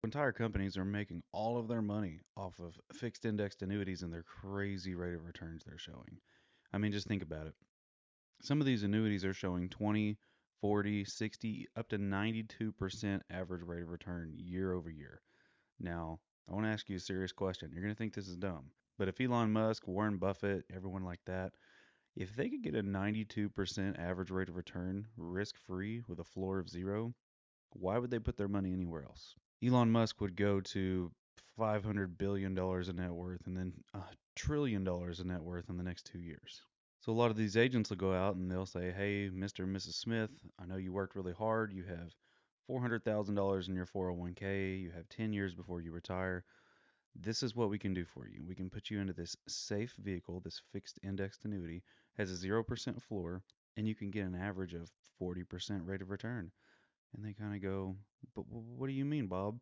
Entire companies are making all of their money off of fixed indexed annuities and their crazy rate of returns they're showing. I mean, just think about it. Some of these annuities are showing 20, 40, 60, up to 92% average rate of return year over year. Now, I want to ask you a serious question. You're going to think this is dumb. But if Elon Musk, Warren Buffett, everyone like that, if they could get a 92% average rate of return risk free with a floor of zero, why would they put their money anywhere else? Elon Musk would go to $500 billion in net worth and then $1 trillion in net worth in the next 2 years. So a lot of these agents will go out and they'll say, "Hey, Mr. and Mrs. Smith, I know you worked really hard. You have $400,000 in your 401k. You have 10 years before you retire. This is what we can do for you. We can put you into this safe vehicle, this fixed indexed annuity, has a 0% floor, and you can get an average of 40% rate of return." And they kind of go, "But what do you mean, Bob?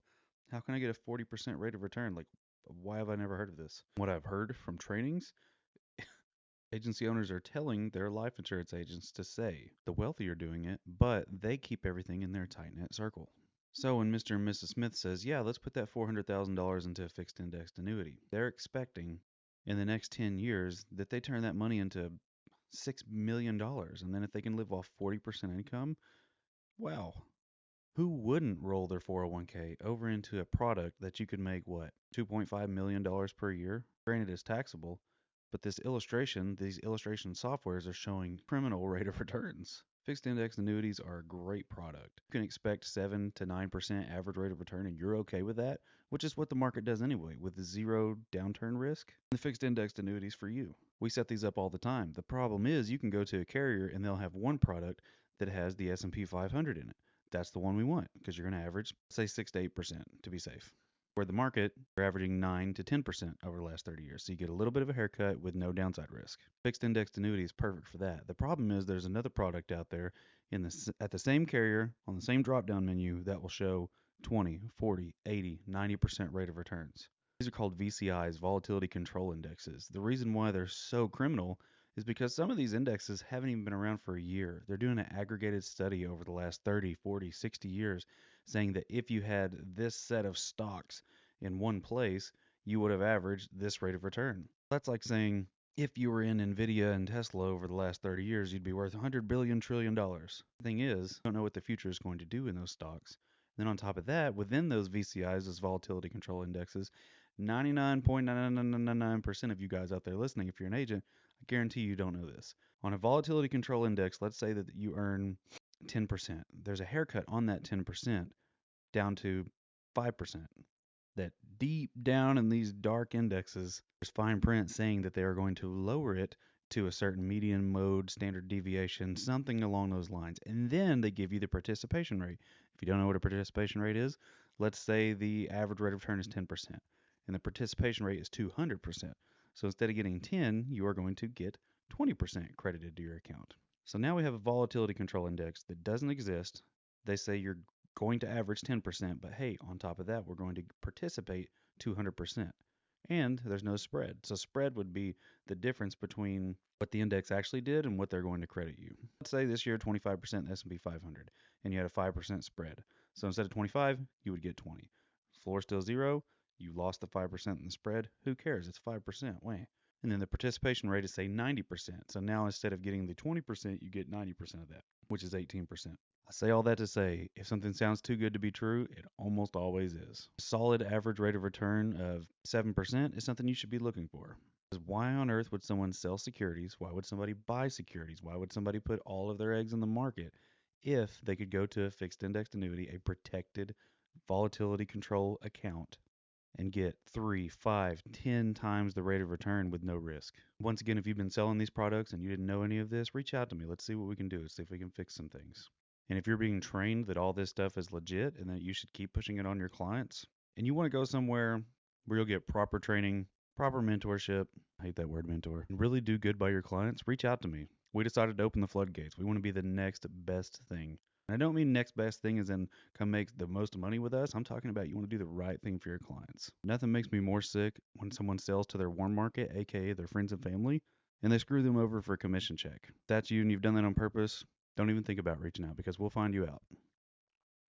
How can I get a 40% rate of return? Like, why have I never heard of this?" What I've heard from trainings, agency owners are telling their life insurance agents to say the wealthy are doing it, but they keep everything in their tight knit circle. So when Mr. and Mrs. Smith says, "Yeah, let's put that $400,000 into a fixed indexed annuity," they're expecting in the next 10 years that they turn that money into $6 million. And then if they can live off 40% income, wow, who wouldn't roll their 401k over into a product that you could make what, $2.5 million per year? Granted, it's taxable, but these illustration softwares are showing criminal rate of returns. Fixed index annuities are a great product. You can expect 7 to 9% average rate of return, and you're okay with that, which is what the market does anyway, with zero downturn risk. The fixed indexed annuities for you. We set these up all the time. The problem is you can go to a carrier and they'll have one product that has the S&P 500 in it. That's the one we want because you're going to average, say, 6 to 8% to be safe. Where the market, you're averaging 9 to 10% over the last 30 years. So you get a little bit of a haircut with no downside risk. Fixed indexed annuity is perfect for that. The problem is there's another product out there at the same carrier on the same drop down menu that will show 20, 40, 80, 90% rate of returns. These are called VCIs, volatility control indexes. The reason why they're so criminal is because some of these indexes haven't even been around for a year. They're doing an aggregated study over the last 30, 40, 60 years saying that if you had this set of stocks in one place, you would have averaged this rate of return. That's like saying if you were in Nvidia and Tesla over the last 30 years, you'd be worth $100 billion trillion. The thing is, you don't know what the future is going to do in those stocks. And then on top of that, within those VCIs, those volatility control indexes, 99.9999% of you guys out there listening, if you're an agent, I guarantee you don't know this. On a volatility control index, let's say that you earn 10%. There's a haircut on that 10% down to 5%. That deep down in these dark indexes, there's fine print saying that they are going to lower it to a certain median mode, standard deviation, something along those lines. And then they give you the participation rate. If you don't know what a participation rate is, let's say the average rate of return is 10% and the participation rate is 200%. So instead of getting 10, you are going to get 20% credited to your account. So now we have a volatility control index that doesn't exist. They say you're going to average 10%, but hey, on top of that, we're going to participate 200%. And there's no spread. So spread would be the difference between what the index actually did and what they're going to credit you. Let's say this year 25% S&P 500 and you had a 5% spread. So instead of 25, you would get 20. Floor still zero, you lost the 5% in the spread. Who cares? It's 5%. Wait. And then the participation rate is say 90%. So now instead of getting the 20%, you get 90% of that, which is 18%. I say all that to say, if something sounds too good to be true, it almost always is. A solid average rate of return of 7% is something you should be looking for. Because why on earth would someone sell securities? Why would somebody buy securities? Why would somebody put all of their eggs in the market if they could go to a fixed indexed annuity, a protected volatility control account, and get 3, 5, 10 times the rate of return with no risk? Once again, if you've been selling these products and you didn't know any of this, reach out to me. Let's see what we can do. Let's see if we can fix some things. And if you're being trained that all this stuff is legit and that you should keep pushing it on your clients, and you want to go somewhere where you'll get proper training, proper mentorship, I hate that word mentor, and really do good by your clients, reach out to me. We decided to open the floodgates. We want to be the next best thing. And I don't mean next best thing as in come make the most money with us. I'm talking about you want to do the right thing for your clients. Nothing makes me more sick when someone sells to their warm market, aka their friends and family, and they screw them over for a commission check. If that's you and you've done that on purpose, don't even think about reaching out because we'll find you out.